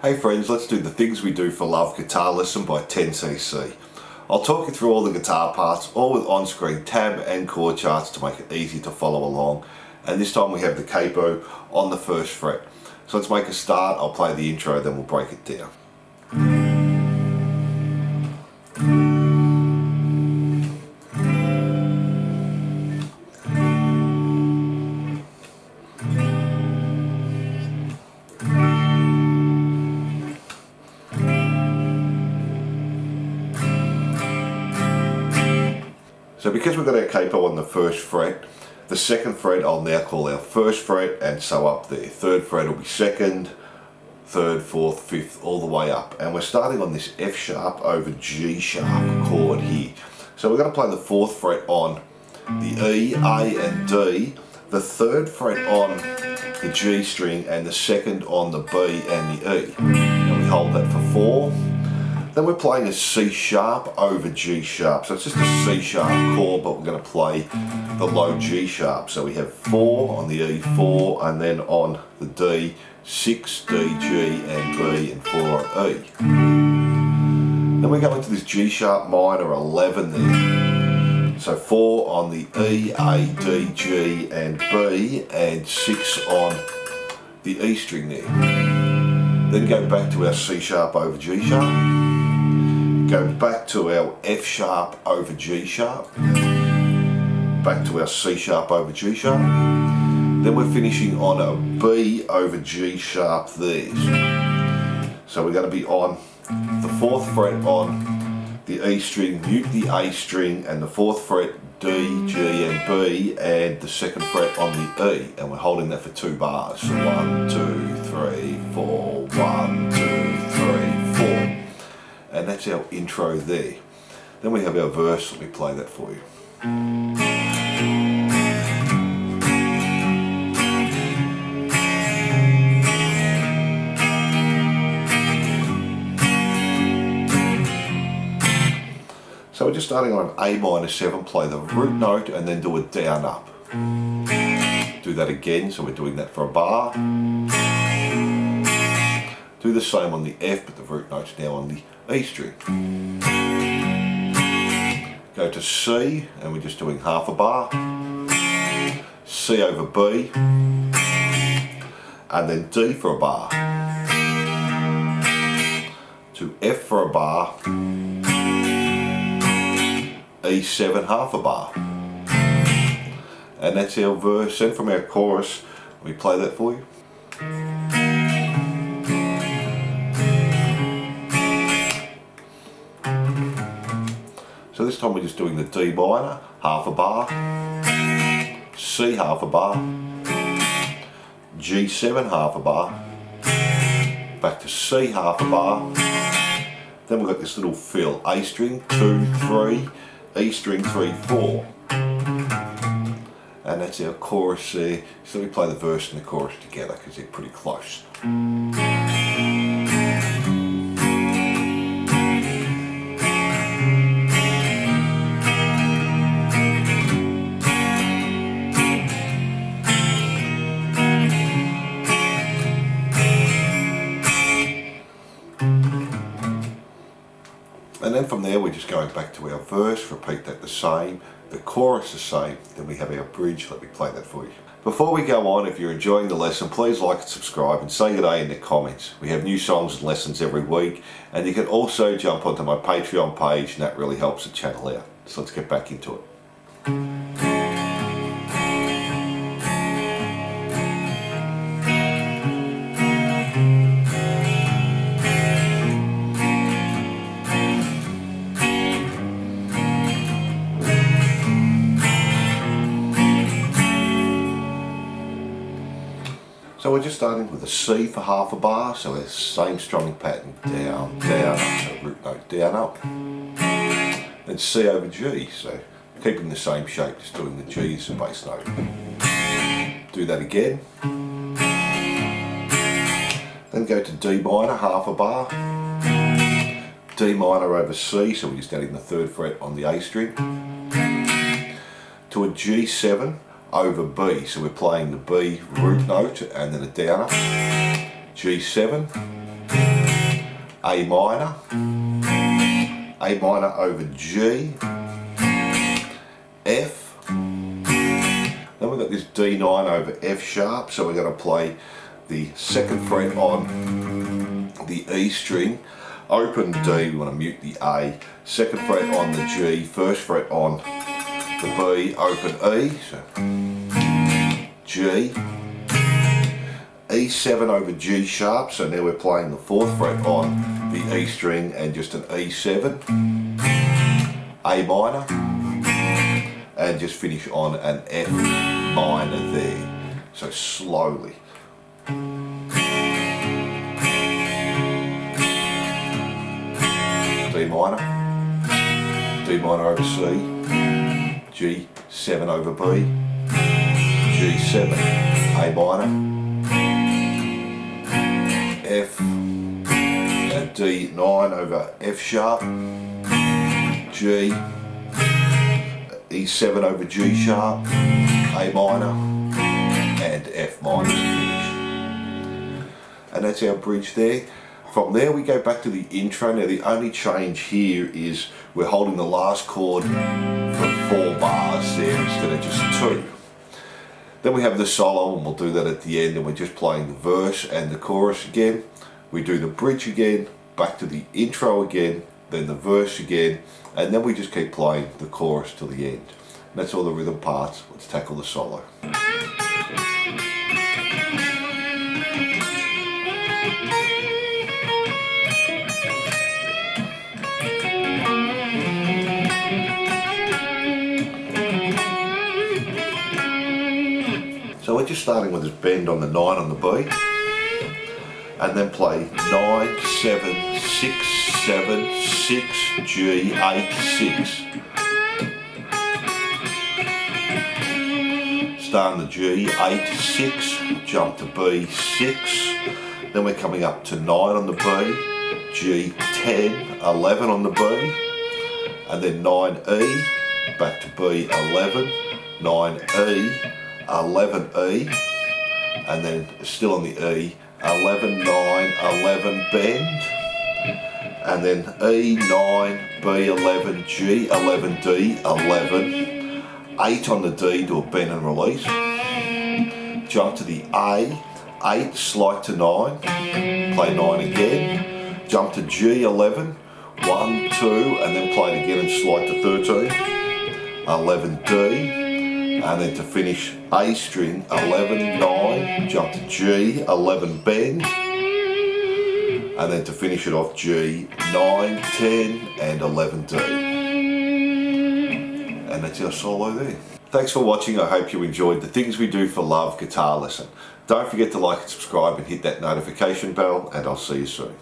Hey friends, let's do the Things We Do for Love guitar lesson by 10cc. I'll talk you through all the guitar parts, all with on-screen tab and chord charts to make it easy to follow along. And this time we have the capo on the first fret. So let's make a start. I'll play the intro, then we'll break it down. So because we've got our capo on the first fret, the second fret I'll now call our first fret, and so up there. Third fret will be second, third, fourth, fifth, all the way up. And we're starting on this F sharp over G sharp chord here. So we're going to play the fourth fret on the E, A and D, the third fret on the G string, and the second on the B and the E. And we hold that for 4. Then we're playing a C sharp over G sharp. So it's just a C sharp chord, but we're going to play the low G sharp. So we have 4 on the E, 4, and then on the D, 6, D, G and B, and 4 on E. Then we go into this G sharp minor 11 there. So 4 on the E, A, D, G and B, and 6 on the E string there. Then go back to our C sharp over G sharp. Go back to our F sharp over G sharp, back to our C sharp over G sharp, then we're finishing on a B over G sharp there. So we're going to be on the 4th fret on the E string, mute the A string, and the 4th fret D, G and B, and the 2nd fret on the E, and we're holding that for 2 bars. So 1, 2, 3, 4, 1, 2, 3, 4. And that's our intro there. Then we have our verse. Let me play that for you. So we're just starting on an A minor 7, play the root note and then do a down up. Do that again, so we're doing that for a bar. Do the same on the F, but the root note's now on the E string. Go to C, and we're just doing half a bar. C over B, and then D for a bar. To F for a bar. E7, half a bar. And that's our verse. And from our chorus, we play that for you. So this time we're just doing the D minor, half a bar, C half a bar, G7 half a bar, back to C half a bar, then we've got this little fill, A string, 2, 3, E string, 3, 4. And that's our chorus there. So we play the verse and the chorus together because they're pretty close. And then from there we're just going back to our verse, repeat that the same, the chorus the same, then we have our bridge. Let me play that for you. Before we go on, if you're enjoying the lesson, please like and subscribe and say good day in the comments. We have new songs and lessons every week, and you can also jump onto my Patreon page, and that really helps the channel out. So let's get back into it. So we're just starting with a C for half a bar, so it's the same strumming pattern, down, down, up, so root note, down, up. Then C over G, so keeping the same shape, just doing the G as a bass note. Do that again. Then go to D minor, half a bar. D minor over C, so we're just adding the 3rd fret on the A string. To a G7, over B, so we're playing the B root note and then a downer, G7, A minor over G, F, then we've got this D9 over F sharp, so we're going to play the second fret on the E string, open D, we want to mute the A, second fret on the G, first fret on the B, open E, so G, E7 over G sharp, so now we're playing the fourth fret on the E string and just an E7, A minor, and just finish on an F minor there. So slowly. D minor over C, G7 over B, G7, A minor, F, and D9 over F sharp, G, E7 over G sharp, A minor, and F minor to finish. And that's our bridge there. From there we go back to the intro. Now the only change here is we're holding the last chord for 4 bars there instead of just 2. Then we have the solo, and we'll do that at the end, and we're just playing the verse and the chorus again. We do the bridge again, back to the intro again, then the verse again, and then we just keep playing the chorus till the end. And that's all the rhythm parts. Let's tackle the solo. So we're just starting with this bend on the 9 on the B, and then play 9, 7, 6, 7, 6, G, 8, 6. Start on the G, 8, 6, jump to B, 6, then we're coming up to 9 on the B, G, 10, 11 on the B, and then 9E, back to B, 11, 9E, 11E, and then still on the E, 11, 9, 11 bend, and then E, 9, B, 11, G, 11, D, 11, 8 on the D, do a bend and release, jump to the A, 8, slide to 9, play 9 again, jump to G, 11, 1, 2, and then play it again and slide to 13, 11, D, and then to finish A string, 11, 9, jump to G, 11 bend, and then to finish it off G, 9, 10, and 11 D. And that's our solo there. Thanks for watching. I hope you enjoyed the Things We Do for Love guitar lesson. Don't forget to like and subscribe and hit that notification bell, and I'll see you soon.